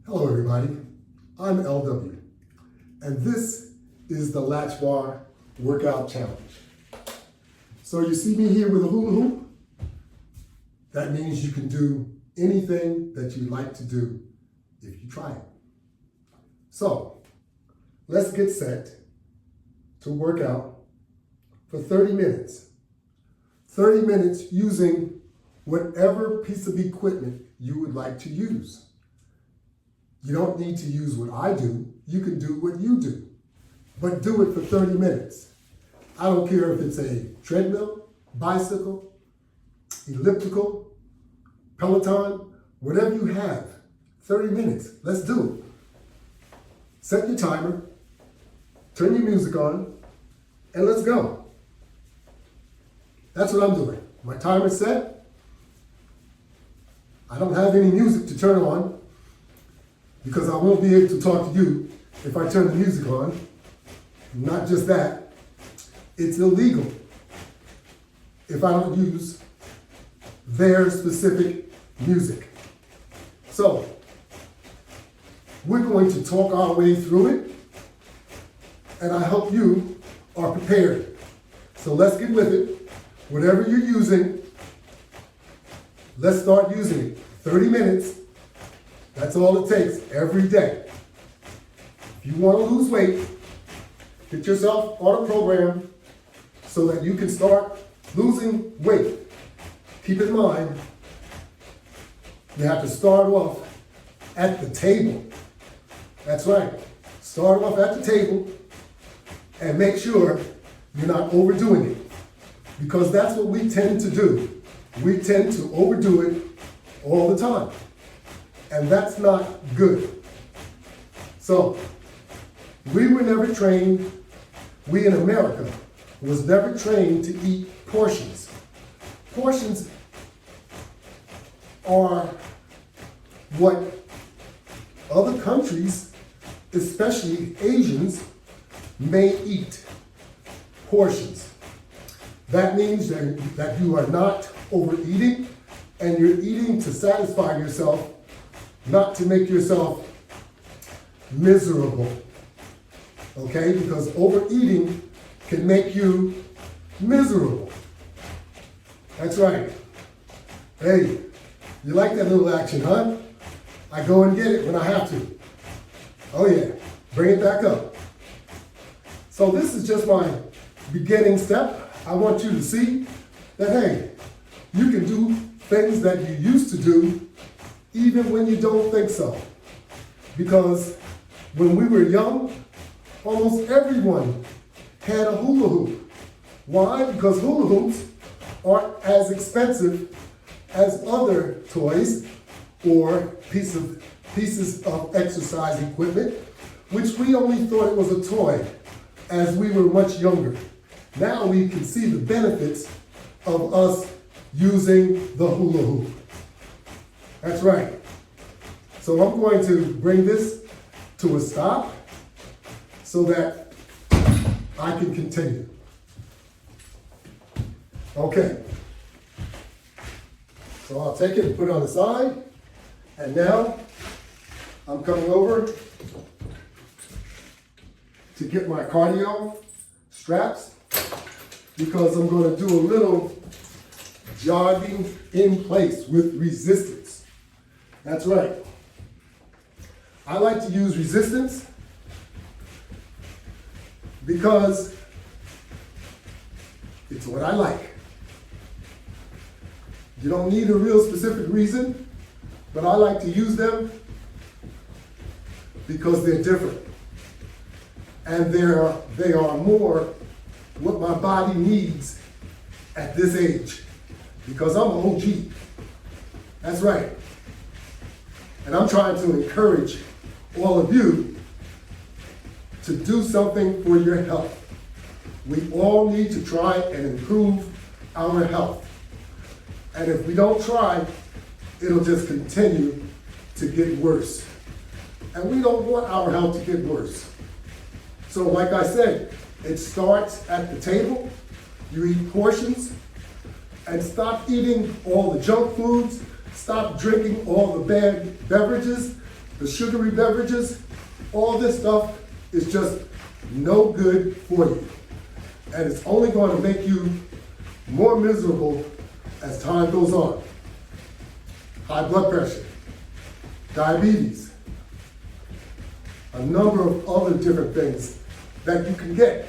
Hello everybody, I'm LW, and this is the Latchbar Workout Challenge. So you see me here with a hula hoop? That means you can do anything that you like to do if you try it. So let's get set to work out for 30 minutes. 30 minutes using whatever piece of equipment you would like to use. You don't need to use what I do. You can do what you do, but do it for 30 minutes. I don't care if it's a treadmill, bicycle, elliptical, Peloton, whatever you have, 30 minutes, let's do it. Set your timer, turn your music on, and let's go. That's what I'm doing. My timer's set. I don't have any music to turn on, because I won't be able to talk to you if I turn the music on. Not just that, it's illegal if I don't use their specific music. So, we're going to talk our way through it, and I hope you are prepared. So let's get with it. Whatever you're using, let's start using it. 30 minutes. That's all it takes every day. If you want to lose weight, get yourself on a program so that you can start losing weight. Keep in mind, you have to start off at the table. That's right. Start off at the table and make sure you're not overdoing it, because that's what we tend to do. We tend to overdo it all the time. And that's not good. So, we were never trained, we in America was never trained to eat portions. Portions are what other countries, especially Asians, may eat. Portions. That means that you are not overeating, and you're eating to satisfy yourself, not to make yourself miserable, okay? Because overeating can make you miserable. That's right. Hey, you like that little action, huh? I go and get it when I have to. Oh yeah, bring it back up. So this is just my beginning step. I want you to see that, hey, you can do things that you used to do even when you don't think so. Because when we were young, almost everyone had a hula hoop. Why? Because hula hoops aren't as expensive as other toys or pieces of exercise equipment, which we only thought it was a toy as we were much younger. Now we can see the benefits of us using the hula hoop. That's right. So I'm going to bring this to a stop so that I can continue. Okay. So I'll take it and put it on the side. And now I'm coming over to get my cardio straps, because I'm going to do a little jogging in place with resistance. That's right. I like to use resistance because it's what I like. You don't need a real specific reason, but I like to use them because they're different. And they are more what my body needs at this age, because I'm an OG. That's right. And I'm trying to encourage all of you to do something for your health. We all need to try and improve our health. And if we don't try, it'll just continue to get worse. And we don't want our health to get worse. So like I said, it starts at the table. You eat portions, and stop eating all the junk foods, stop drinking all the bad beverages, the sugary beverages, all this stuff is just no good for you. And it's only going to make you more miserable as time goes on. High blood pressure, diabetes, a number of other different things that you can get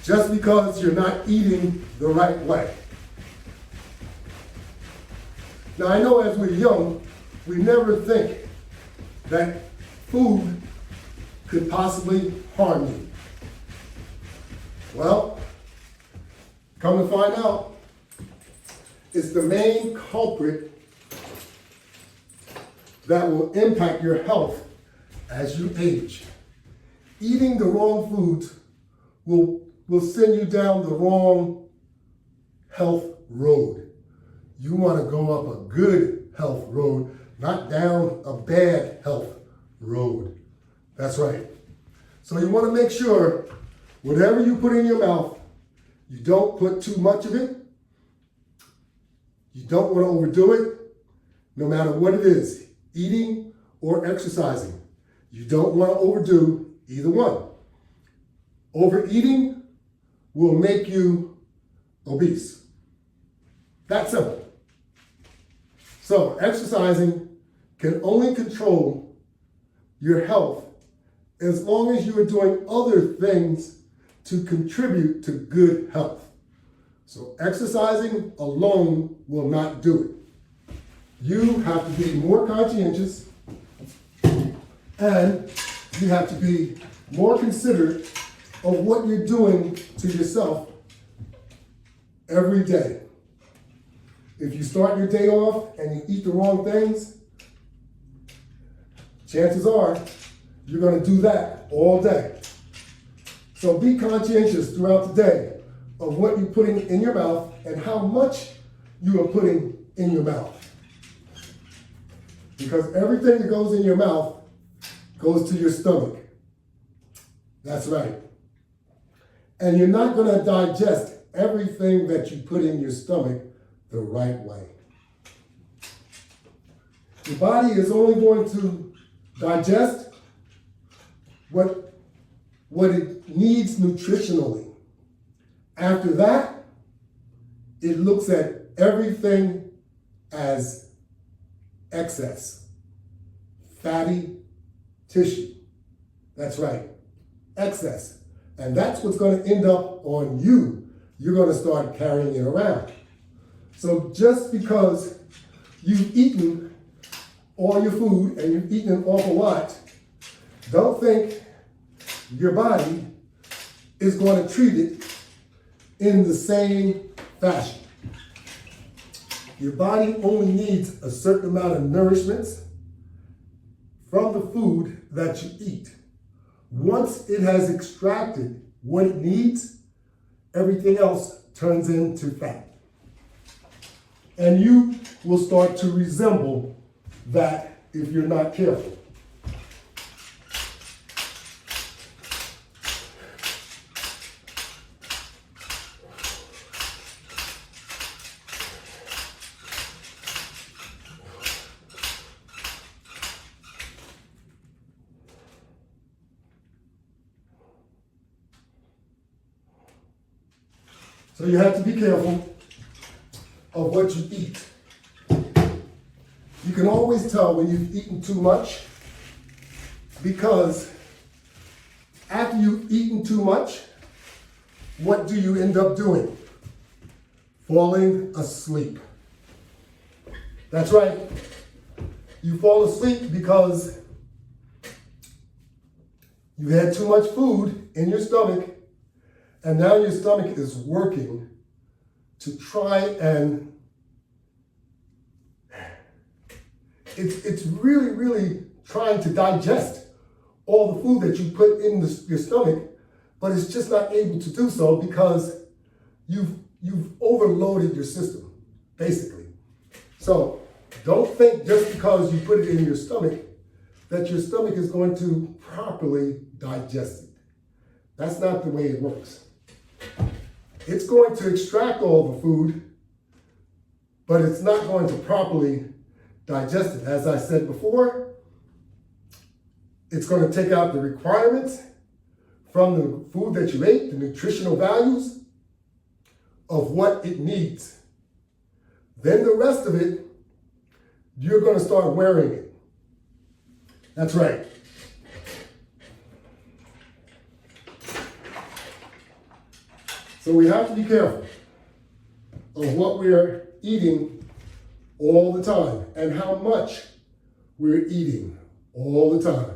just because you're not eating the right way. Now I know as we're young, we never think that food could possibly harm you. Well, come to find out, it's the main culprit that will impact your health as you age. Eating the wrong foods will send you down the wrong health road. You want to go up a good health road, not down a bad health road. That's right. So you want to make sure whatever you put in your mouth, you don't put too much of it. You don't want to overdo it, no matter what it is, eating or exercising. You don't want to overdo either one. Overeating will make you obese. That's simple. So exercising can only control your health as long as you are doing other things to contribute to good health. So exercising alone will not do it. You have to be more conscientious and you have to be more considerate of what you're doing to yourself every day. If you start your day off and you eat the wrong things, chances are you're going to do that all day. So be conscientious throughout the day of what you're putting in your mouth and how much you are putting in your mouth. Because everything that goes in your mouth goes to your stomach. That's right. And you're not going to digest everything that you put in your stomach the right way. Your body is only going to digest what it needs nutritionally. After that, it looks at everything as excess, fatty tissue. That's right, excess. And that's what's going to end up on you. You're going to start carrying it around. So just because you've eaten all your food and you've eaten an awful lot, don't think your body is going to treat it in the same fashion. Your body only needs a certain amount of nourishment from the food that you eat. Once it has extracted what it needs, everything else turns into fat. And you will start to resemble that if you're not careful. So you have to be careful of what you eat. You can always tell when you've eaten too much because after you've eaten too much, what do you end up doing? Falling asleep. That's right. You fall asleep because you had too much food in your stomach. And now your stomach is working to try and, it's really trying to digest all the food that you put in your stomach, but it's just not able to do so because you've overloaded your system, basically. So don't think just because you put it in your stomach that your stomach is going to properly digest it. That's not the way it works. It's going to extract all the food, but it's not going to properly digest it. As I said before, it's going to take out the requirements from the food that you ate, the nutritional values of what it needs. Then the rest of it, you're going to start wearing it. That's right. So we have to be careful of what we're eating all the time and how much we're eating all the time.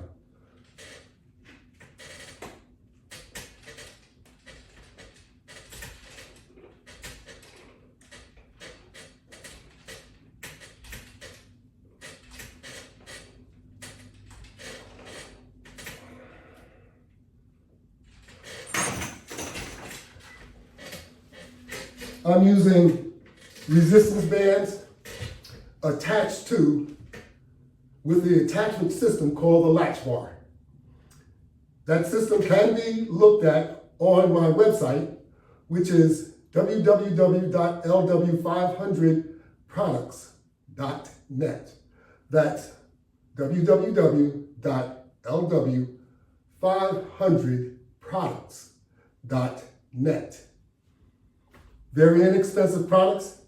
I'm using resistance bands attached to with the attachment system called the Latchbar. That system can be looked at on my website, which is www.lw500products.net. That's www.lw500products.net. Very inexpensive products.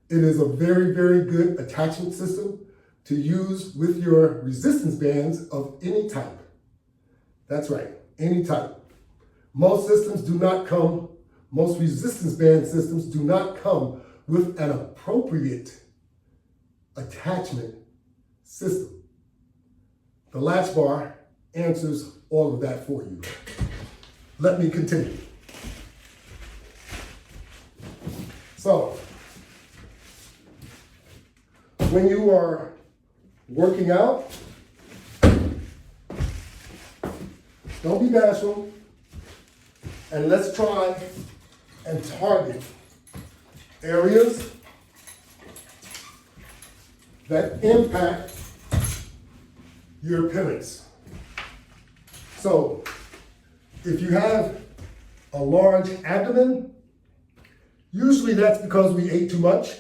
It is a very, very good attachment system to use with your resistance bands of any type. That's right, any type. Most systems do not come, most resistance band systems do not come with an appropriate attachment system. The Latchbar answers all of that for you. Let me continue. So, when you are working out, don't be bashful, and let's try and target areas that impact your appearance. So, if you have a large abdomen, usually that's because we ate too much,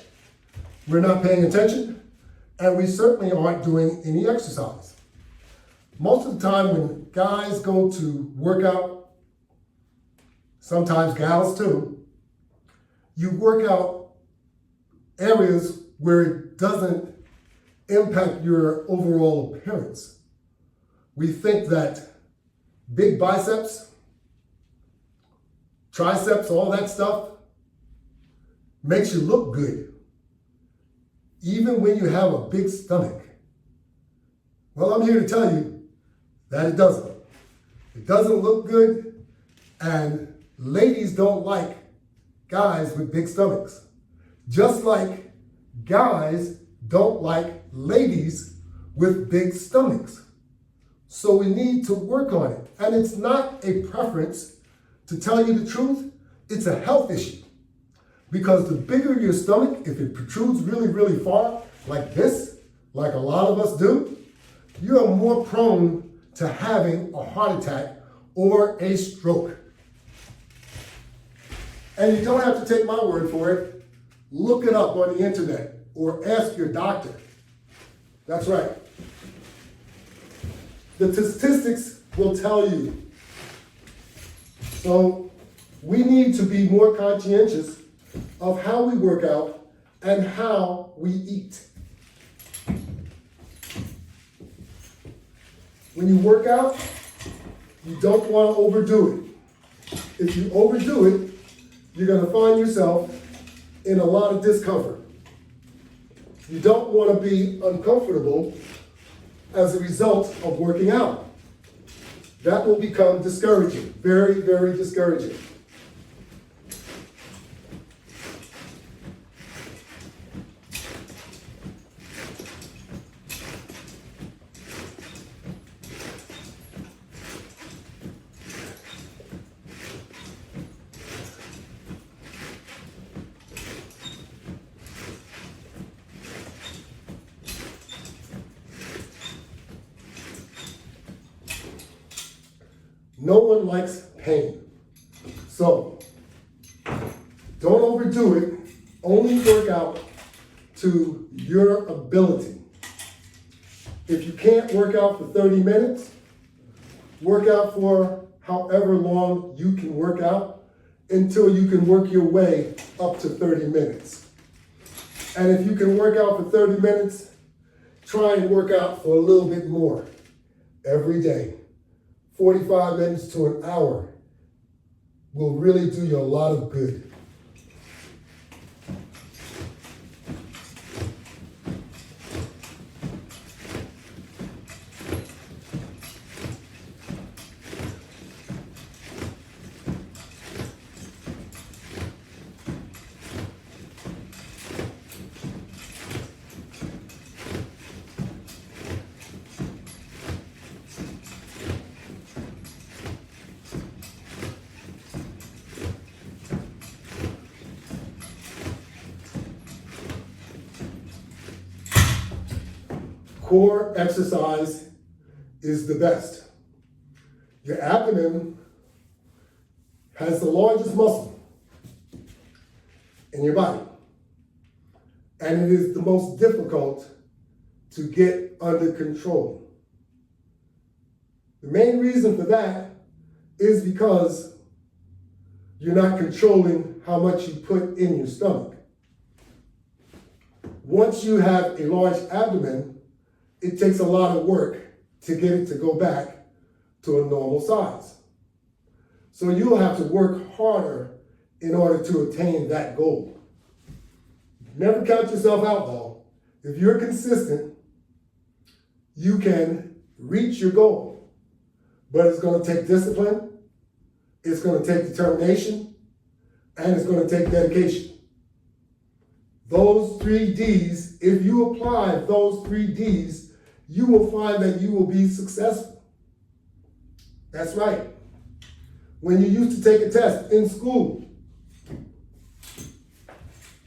we're not paying attention, and we certainly aren't doing any exercise. Most of the time when guys go to work out, sometimes gals too, you work out areas where it doesn't impact your overall appearance. We think that big biceps, triceps, all that stuff makes you look good, even when you have a big stomach. Well, I'm here to tell you that it doesn't. It doesn't look good, and ladies don't like guys with big stomachs. Just like guys don't like ladies with big stomachs. So we need to work on it. And it's not a preference. To tell you the truth, it's a health issue. Because the bigger your stomach, if it protrudes really, really far, like this, like a lot of us do, you are more prone to having a heart attack or a stroke. And you don't have to take my word for it. Look it up on the internet or ask your doctor. That's right. The statistics will tell you. So we need to be more conscientious of how we work out and how we eat. When you work out, you don't want to overdo it. If you overdo it, you're going to find yourself in a lot of discomfort. You don't want to be uncomfortable as a result of working out. That will become discouraging, very, very discouraging. No one likes pain. So, don't overdo it. Only work out to your ability. If you can't work out for 30 minutes, work out for however long you can work out until you can work your way up to 30 minutes. And if you can work out for 30 minutes, try and work out for a little bit more every day. 45 minutes to an hour will really do you a lot of good. Core exercise is the best. Your abdomen has the largest muscle in your body, and it is the most difficult to get under control. The main reason for that is because you're not controlling how much you put in your stomach. Once you have a large abdomen, it takes a lot of work to get it to go back to a normal size. So you'll have to work harder in order to attain that goal. Never count yourself out though. If you're consistent, you can reach your goal. But it's going to take discipline, it's going to take determination, and it's going to take dedication. Those 3 Ds, if you apply those 3 Ds, you will find that you will be successful. That's right. When you used to take a test in school,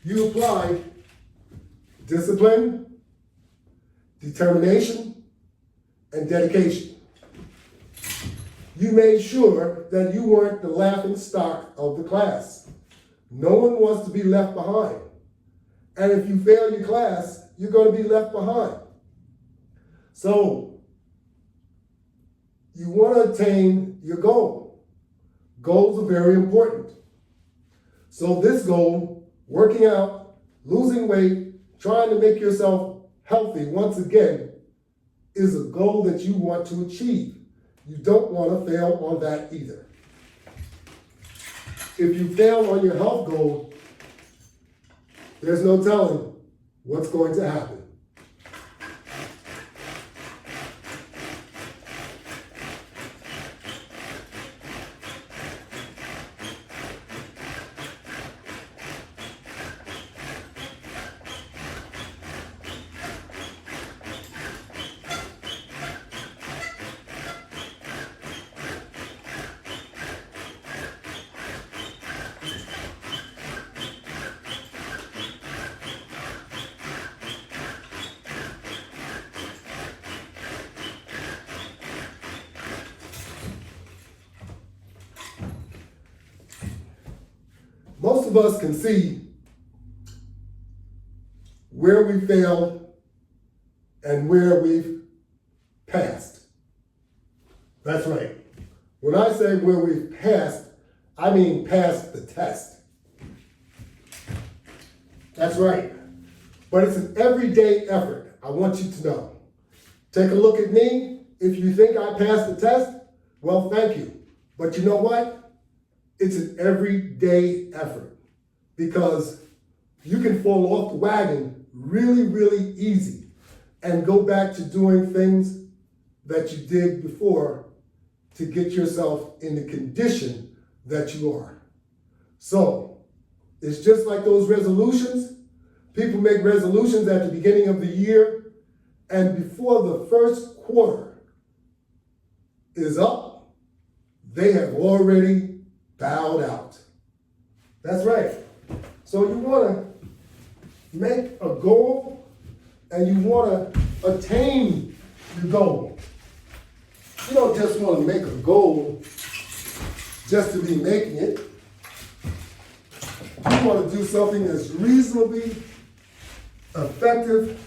you applied discipline, determination, and dedication. You made sure that you weren't the laughing stock of the class. No one wants to be left behind. And if you fail your class, you're going to be left behind. So, you want to attain your goal. Goals are very important. So this goal, working out, losing weight, trying to make yourself healthy once again, is a goal that you want to achieve. You don't want to fail on that either. If you fail on your health goal, there's no telling what's going to happen. Most of us can see where we failed and where we've passed. That's right. When I say where we've passed, I mean passed the test. That's right. But it's an everyday effort, I want you to know. Take a look at me. If you think I passed the test, well, thank you. But you know what? It's an everyday effort, because you can fall off the wagon really, really easy and go back to doing things that you did before to get yourself in the condition that you are. So it's just like those resolutions. People make resolutions at the beginning of the year, and before the first quarter is up, they have already bowed out. That's right. So you want to make a goal and you want to attain your goal. You don't just want to make a goal just to be making it. You want to do something that's reasonably effective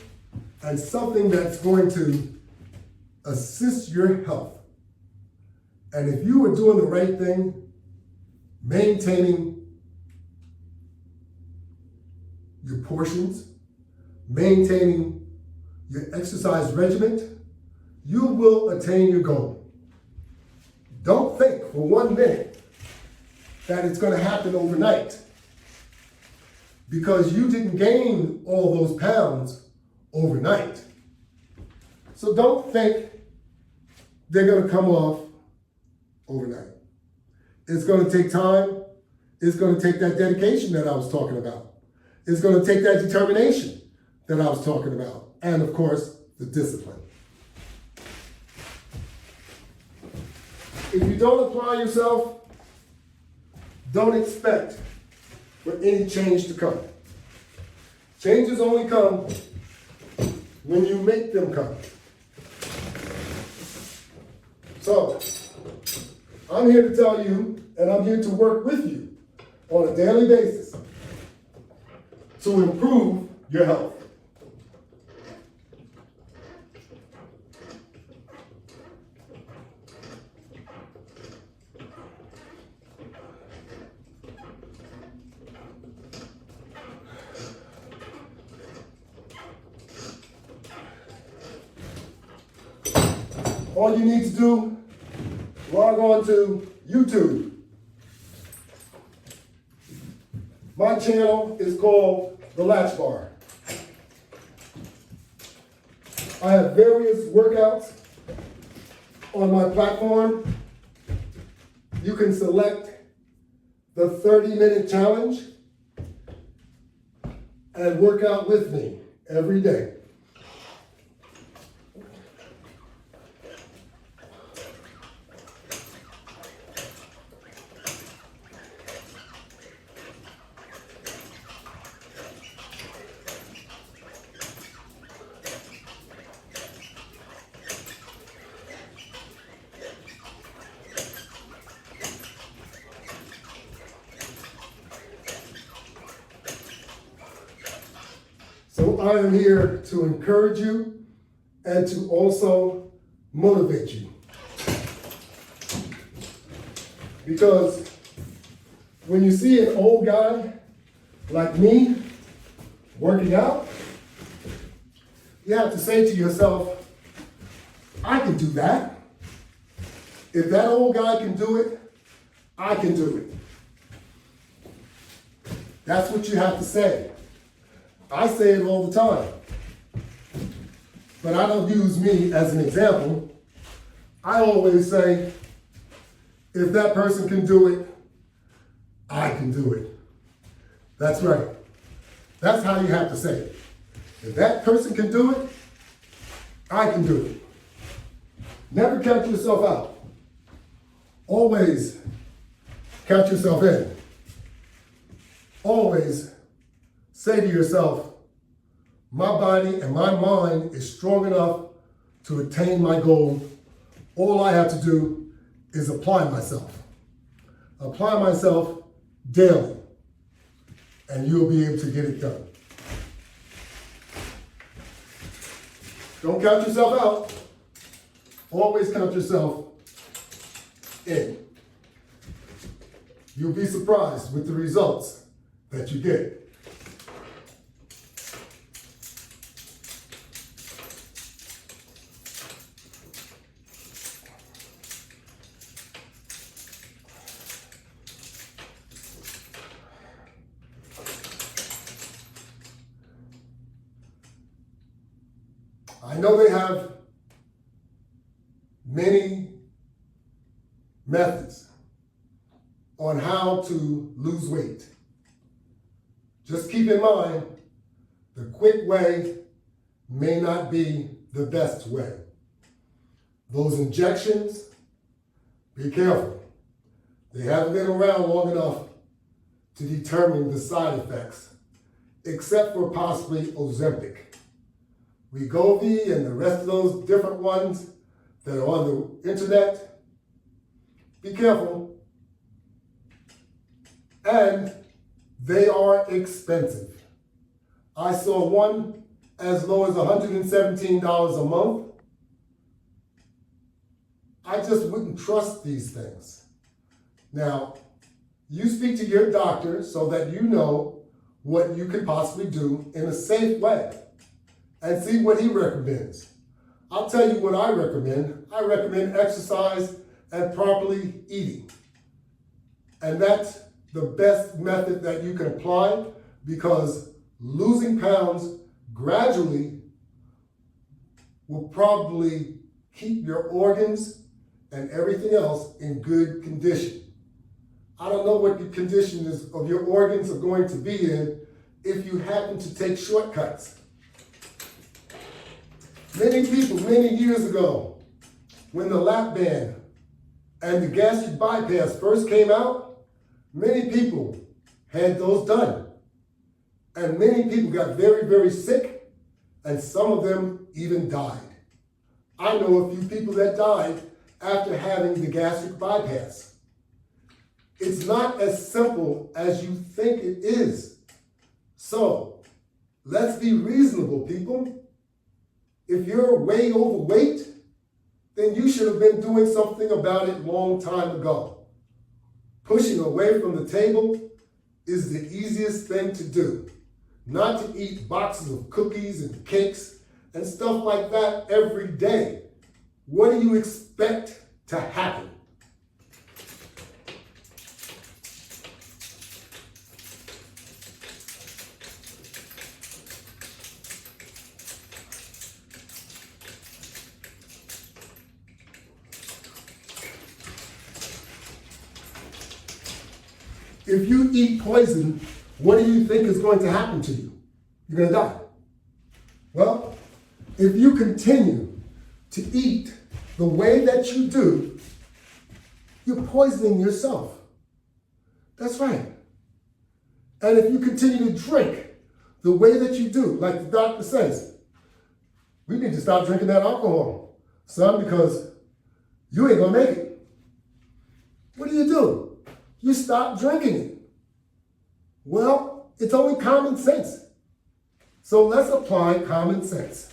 and something that's going to assist your health. And if you are doing the right thing, maintaining your portions, maintaining your exercise regimen, you will attain your goal. Don't think for 1 minute that it's going to happen overnight, because you didn't gain all those pounds overnight. So don't think they're going to come off overnight. It's going to take time. It's going to take that dedication that I was talking about. It's going to take that determination that I was talking about. And of course, the discipline. If you don't apply yourself, don't expect for any change to come. Changes only come when you make them come. So, I'm here to tell you, and I'm here to work with you on a daily basis to improve your health. All you need to do, log on to YouTube. My channel is called the Latchbar. I have various workouts on my platform. You can select the 30-minute challenge and work out with me every day. So I am here to encourage you and to also motivate you. Because when you see an old guy like me working out, you have to say to yourself, I can do that. If that old guy can do it, I can do it. That's what you have to say. I say it all the time, but I don't use me as an example. I always say, if that person can do it, I can do it. That's right. That's how you have to say it. If that person can do it, I can do it. Never count yourself out. Always count yourself in. Always say to yourself, my body and my mind is strong enough to attain my goal. All I have to do is apply myself. Apply myself daily, and you'll be able to get it done. Don't count yourself out. Always count yourself in. You'll be surprised with the results that you get. I know they have many methods on how to lose weight. Just keep in mind, the quick way may not be the best way. Those injections, be careful. They haven't been around long enough to determine the side effects, except for possibly Ozempic. Wegovy and the rest of those different ones that are on the internet, be careful. And they are expensive. I saw one as low as $117 a month, I just wouldn't trust these things. Now, you speak to your doctor so that you know what you can possibly do in a safe way and see what he recommends. I'll tell you what I recommend. I recommend exercise and properly eating. And that's the best method that you can apply, because losing pounds gradually will probably keep your organs and everything else in good condition. I don't know what the condition of your organs are going to be in if you happen to take shortcuts. Many people, many years ago, when the lap band and the gastric bypass first came out, many people had those done. And many people got very, very sick, and some of them even died. I know a few people that died after having the gastric bypass. It's not as simple as you think it is. So, let's be reasonable, people. If you're way overweight, then you should have been doing something about it a long time ago. Pushing away from the table is the easiest thing to do. Not to eat boxes of cookies and cakes and stuff like that every day. What do you expect to happen? If you eat poison, what do you think is going to happen to you? You're going to die. Well, if you continue to eat the way that you do, you're poisoning yourself. That's right. And if you continue to drink the way that you do, like the doctor says, we need to stop drinking that alcohol, son, because you ain't going to make it. What do? You stop drinking it. Well, it's only common sense. So let's apply common sense.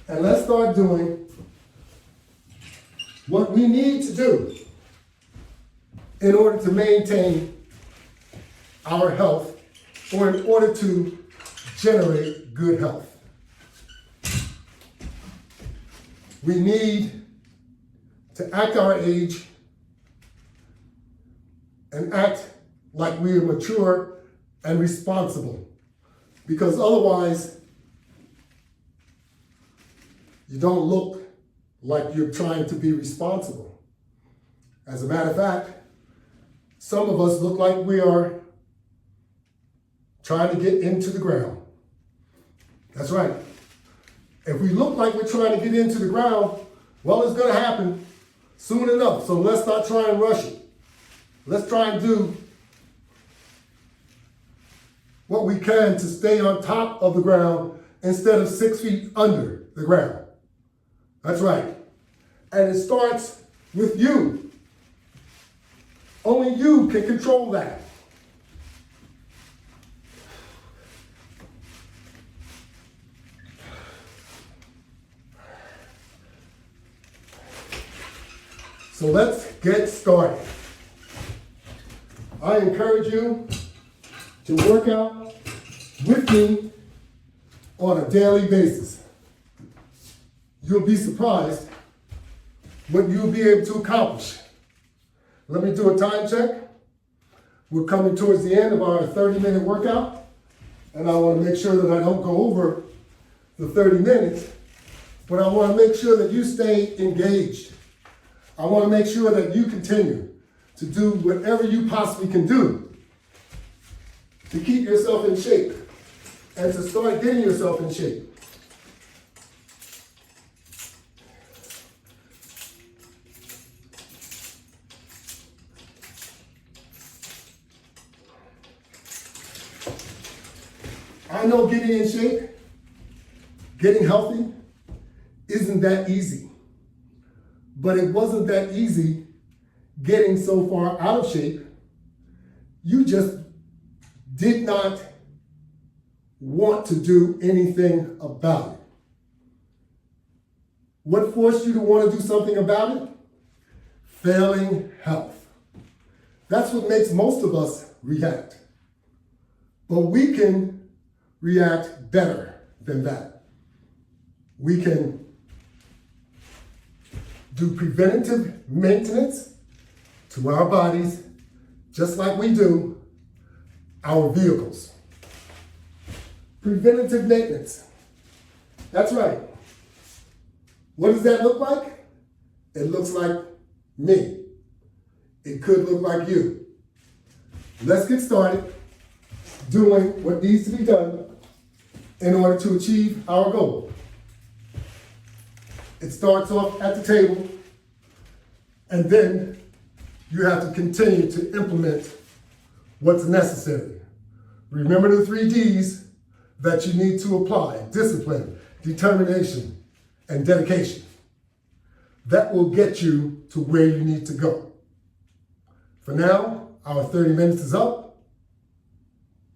And let's start doing what we need to do in order to maintain our health, or in order to generate good health. We need to act our age and act like we are mature and responsible, because otherwise you don't look like you're trying to be responsible. As a matter of fact, some of us look like we are trying to get into the ground. That's right. If we look like we're trying to get into the ground, well, it's going to happen soon enough. So let's not try and rush it. Let's try and do what we can to stay on top of the ground instead of 6 feet under the ground. That's right. And it starts with you. Only you can control that. So let's get started. I encourage you to work out with me on a daily basis. You'll be surprised what you'll be able to accomplish. Let me do a time check. We're coming towards the end of our 30-minute workout, and I want to make sure that I don't go over the 30 minutes, but I want to make sure that you stay engaged. I want to make sure that you continue to do whatever you possibly can do to keep yourself in shape and to start getting yourself in shape. I know getting in shape, getting healthy, isn't that easy. But it wasn't that easy getting so far out of shape. You just did not want to do anything about it. What forced you to want to do something about it? failing health. That's what makes most of us react. But we can react better than that. We can do preventative maintenance to our bodies, just like we do our vehicles. Preventative maintenance. That's right. What does that look like? It looks like me. It could look like you. Let's get started doing what needs to be done in order to achieve our goal. It starts off at the table, and then you have to continue to implement what's necessary. Remember the 3 Ds that you need to apply: discipline, determination, and dedication. That will get you to where you need to go. For now, our 30 minutes is up.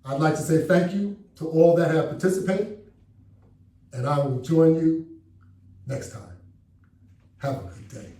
I'd like to say thank you to all that have participated, and I will join you next time. Have a good day.